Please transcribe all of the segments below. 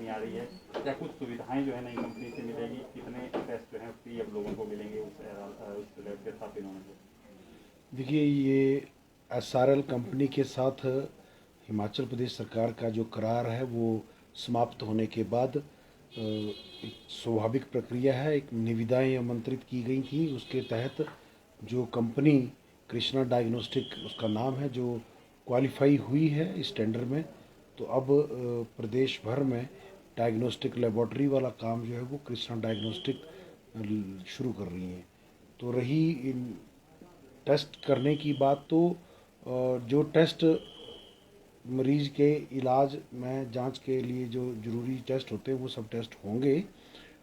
Company आ रही है, क्या कुछ सुविधाएं जो है नई कंपनी से मिलेगी? कितने टेस्ट जो है फ्री अब लोगों को मिलेंगे उस लैब के स्थापित होने से? देखिए, ये एसआरएल कंपनी के साथ हिमाचल प्रदेश सरकार का जो करार है वो समाप्त होने के बाद एक स्वाभाविक प्रक्रिया है। एक निविदाएं आमंत्रित की गई थी, उसके तहत जो कंपनी कृष्णा डायग्नोस्टिक उसका नाम है, जो क्वालिफाई हुई है इस टेंडर में, तो अब प्रदेश भर में डायग्नोस्टिक लेबॉर्ट्री वाला काम जो है वो कृष्णा डायग्नोस्टिक शुरू कर रही है। तो रही टेस्ट करने की बात, तो जो टेस्ट मरीज के इलाज में जांच के लिए जो जरूरी टेस्ट होते हैं वो सब टेस्ट होंगे।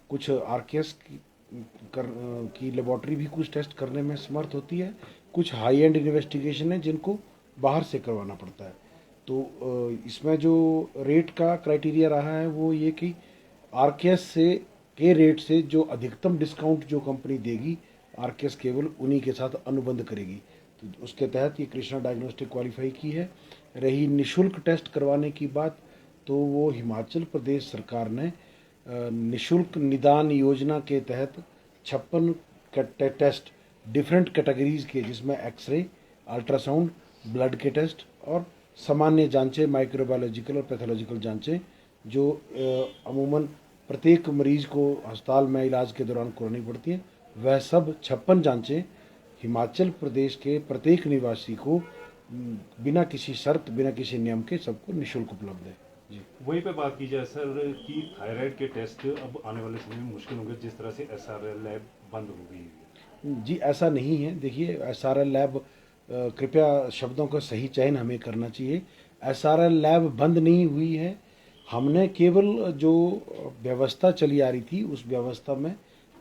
कुछ आरकेएस की लेबॉर्ट्री भी कुछ टेस्ट करने में समर्थ होती है। कुछ हाई एंड इन्वेस्टिगेशन है जिनको बाहर से करवाना पड़ता है। तो इसमें जो रेट का क्राइटेरिया रहा है वो ये कि आरकेएस से के रेट से जो अधिकतम डिस्काउंट जो कंपनी देगी, आरकेएस केवल उन्हीं के साथ अनुबंध करेगी। तो उसके तहत ये कृष्णा डायग्नोस्टिक क्वालिफाई की है। रही निशुल्क टेस्ट करवाने की बात, तो वो हिमाचल प्रदेश सरकार ने निशुल्क निदान योजना के तहत 56 टेस्ट डिफरेंट कैटेगरीज के, जिसमें एक्सरे, अल्ट्रासाउंड, ब्लड के टेस्ट और सामान्य जांचें, माइक्रोबायोलॉजिकल और पैथोलॉजिकल जांचें, जो अमूमन प्रत्येक मरीज को अस्पताल में इलाज के दौरान करानी पड़ती हैं, वह सब 56 जांचें हिमाचल प्रदेश के प्रत्येक निवासी को बिना किसी शर्त, बिना किसी नियम के सबको निःशुल्क उपलब्ध है। जी, वहीं पे बात की जाए सर कि थायराइड के टेस्ट अब आने वाले समय में मुश्किल होंगे, जिस तरह से एसआरएल लैब बंद हो गई है। जी, ऐसा नहीं है। देखिए, एसआरएल लैब, कृपया शब्दों का सही चयन हमें करना चाहिए। एसआरएल लैब बंद नहीं हुई है। हमने केवल जो व्यवस्था चली आ रही थी उस व्यवस्था में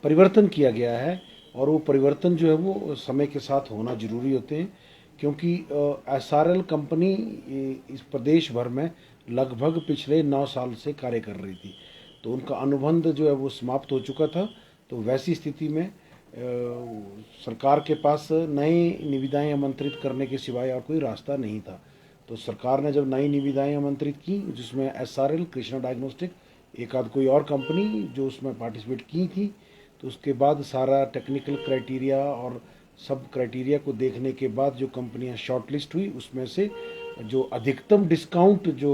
परिवर्तन किया गया है, और वो परिवर्तन जो है वो समय के साथ होना जरूरी होते हैं, क्योंकि एसआरएल कंपनी इस प्रदेश भर में लगभग पिछले 9 साल से कार्य कर रही थी। तो उनका अनुबंध जो है वो समाप्त हो चुका था। तो वैसी स्थिति में सरकार के पास नए निविदाएं आमंत्रित करने के सिवाय और कोई रास्ता नहीं था। तो सरकार ने जब नई निविदाएं आमंत्रित की, जिसमें एसआरएल, कृष्णा डायग्नोस्टिक, एक आध कोई और कंपनी जो उसमें पार्टिसिपेट की थी, तो उसके बाद सारा टेक्निकल क्राइटेरिया और सब क्राइटेरिया को देखने के बाद जो कंपनियां शॉर्टलिस्ट हुई, उसमें से जो अधिकतम डिस्काउंट जो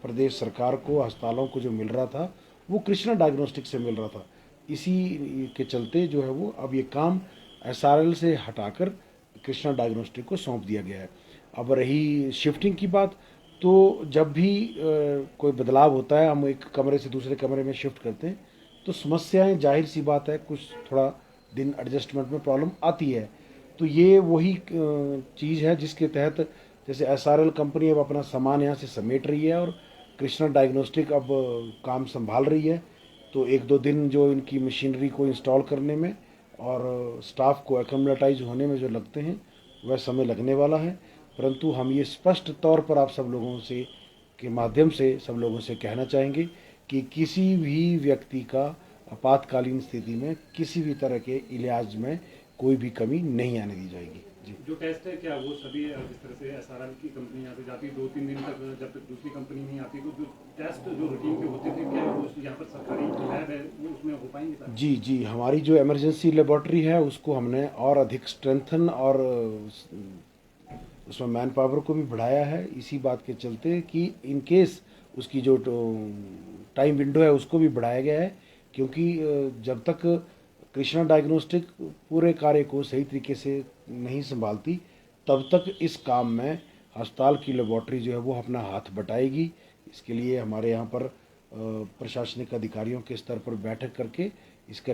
प्रदेश सरकार को, अस्पतालों को जो मिल रहा था, वो कृष्णा डायग्नोस्टिक से मिल रहा था। इसी के चलते जो है वो अब ये काम एसआरएल से हटाकर कृष्णा डायग्नोस्टिक को सौंप दिया गया है। अब रही शिफ्टिंग की बात, तो जब भी कोई बदलाव होता है, हम एक कमरे से दूसरे कमरे में शिफ्ट करते हैं, तो समस्याएं जाहिर सी बात है, कुछ थोड़ा दिन एडजस्टमेंट में प्रॉब्लम आती है। तो ये वही चीज़ है जिसके तहत, जैसे एसआरएल कंपनी अब अपना सामान यहाँ से समेट रही है और कृष्णा डायग्नोस्टिक अब काम संभाल रही है, तो एक दो दिन जो इनकी मशीनरी को इंस्टॉल करने में और स्टाफ को एक्मलेटाइज होने में जो लगते हैं, वह समय लगने वाला है। परंतु हम ये स्पष्ट तौर पर आप सब लोगों से के माध्यम से सब लोगों से कहना चाहेंगे कि किसी भी व्यक्ति का आपातकालीन स्थिति में किसी भी तरह के इलाज में कोई भी कमी नहीं आने दी जाएगी। जी, जो टेस्ट है क्या वो सभी जिस तरह से एसआरएल की कंपनी यहाँ पे जाती है 2-3 दिन तक, जब तक दूसरी कंपनी नहीं आती, तो जो टेस्ट जो रूटीन के होते थे, क्या वो यहाँ पर सरकारी लैब है वो उसमें हो पाएंगे सर? जी, जी, हमारी जो इमरजेंसी लेबॉर्ट्री है उसको हमने और अधिक स्ट्रेंथन और उसमें मैन पावर को भी बढ़ाया है, इसी बात के चलते कि इन केस उसकी जो टाइम विंडो है उसको भी बढ़ाया गया है, क्योंकि जब तक कृष्णा डायग्नोस्टिक पूरे कार्य को सही तरीके से नहीं संभालती, तब तक इस काम में अस्पताल की लेबॉर्ट्री जो है वो अपना हाथ बटाएगी। इसके लिए हमारे यहाँ पर प्रशासनिक अधिकारियों के स्तर पर बैठक करके इसका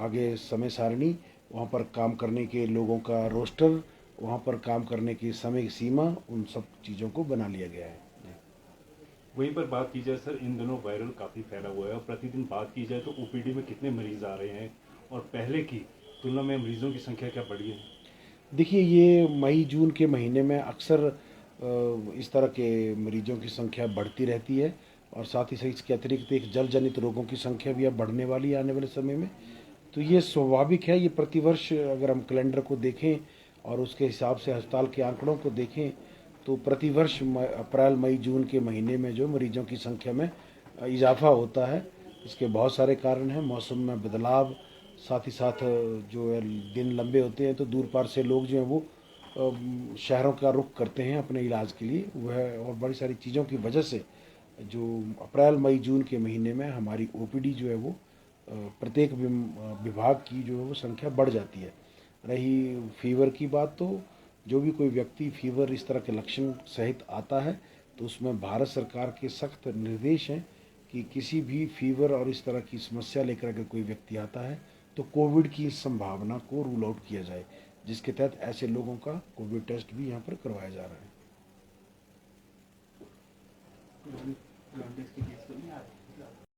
आगे समय सारणी, वहाँ पर काम करने के लोगों का रोस्टर, वहाँ पर काम करने की समय सीमा, उन सब चीज़ों को बना लिया गया है। वहीं पर बात की जाए सर, इन दिनों वायरल काफ़ी फैला हुआ है और प्रतिदिन बात की जाए तो ओपीडी में कितने मरीज आ रहे हैं और पहले की तुलना में मरीजों की संख्या क्या बढ़ी है? देखिए, ये मई जून के महीने में अक्सर इस तरह के मरीजों की संख्या बढ़ती रहती है, और साथ ही साथ इसके अतिरिक्त एक जल जनित रोगों की संख्या भी अब बढ़ने वाली है आने वाले समय में। तो ये स्वाभाविक है। ये प्रतिवर्ष अगर हम कैलेंडर को देखें और उसके हिसाब से अस्पताल के आंकड़ों को देखें, तो प्रतिवर्ष अप्रैल मई जून के महीने में जो मरीजों की संख्या में इजाफा होता है। इसके बहुत सारे कारण हैं, मौसम में बदलाव, साथ ही साथ जो है दिन लंबे होते हैं तो दूर पार से लोग जो हैं वो शहरों का रुख करते हैं अपने इलाज के लिए। वह और बड़ी सारी चीज़ों की वजह से जो अप्रैल मई जून के महीने में हमारी ओपीडी जो है वो प्रत्येक विभाग की जो है वो संख्या बढ़ जाती है। रही फीवर की बात, तो जो भी कोई व्यक्ति फीवर इस तरह के लक्षण सहित आता है तो उसमें भारत सरकार के सख्त निर्देश हैं कि किसी भी फीवर और इस तरह की समस्या लेकर अगर कोई व्यक्ति आता है तो कोविड की संभावना को रूल आउट किया जाए, जिसके तहत ऐसे लोगों का कोविड टेस्ट भी यहाँ पर करवाया जा रहा है। लॉन्डेस के केस तो नहीं आ रहे?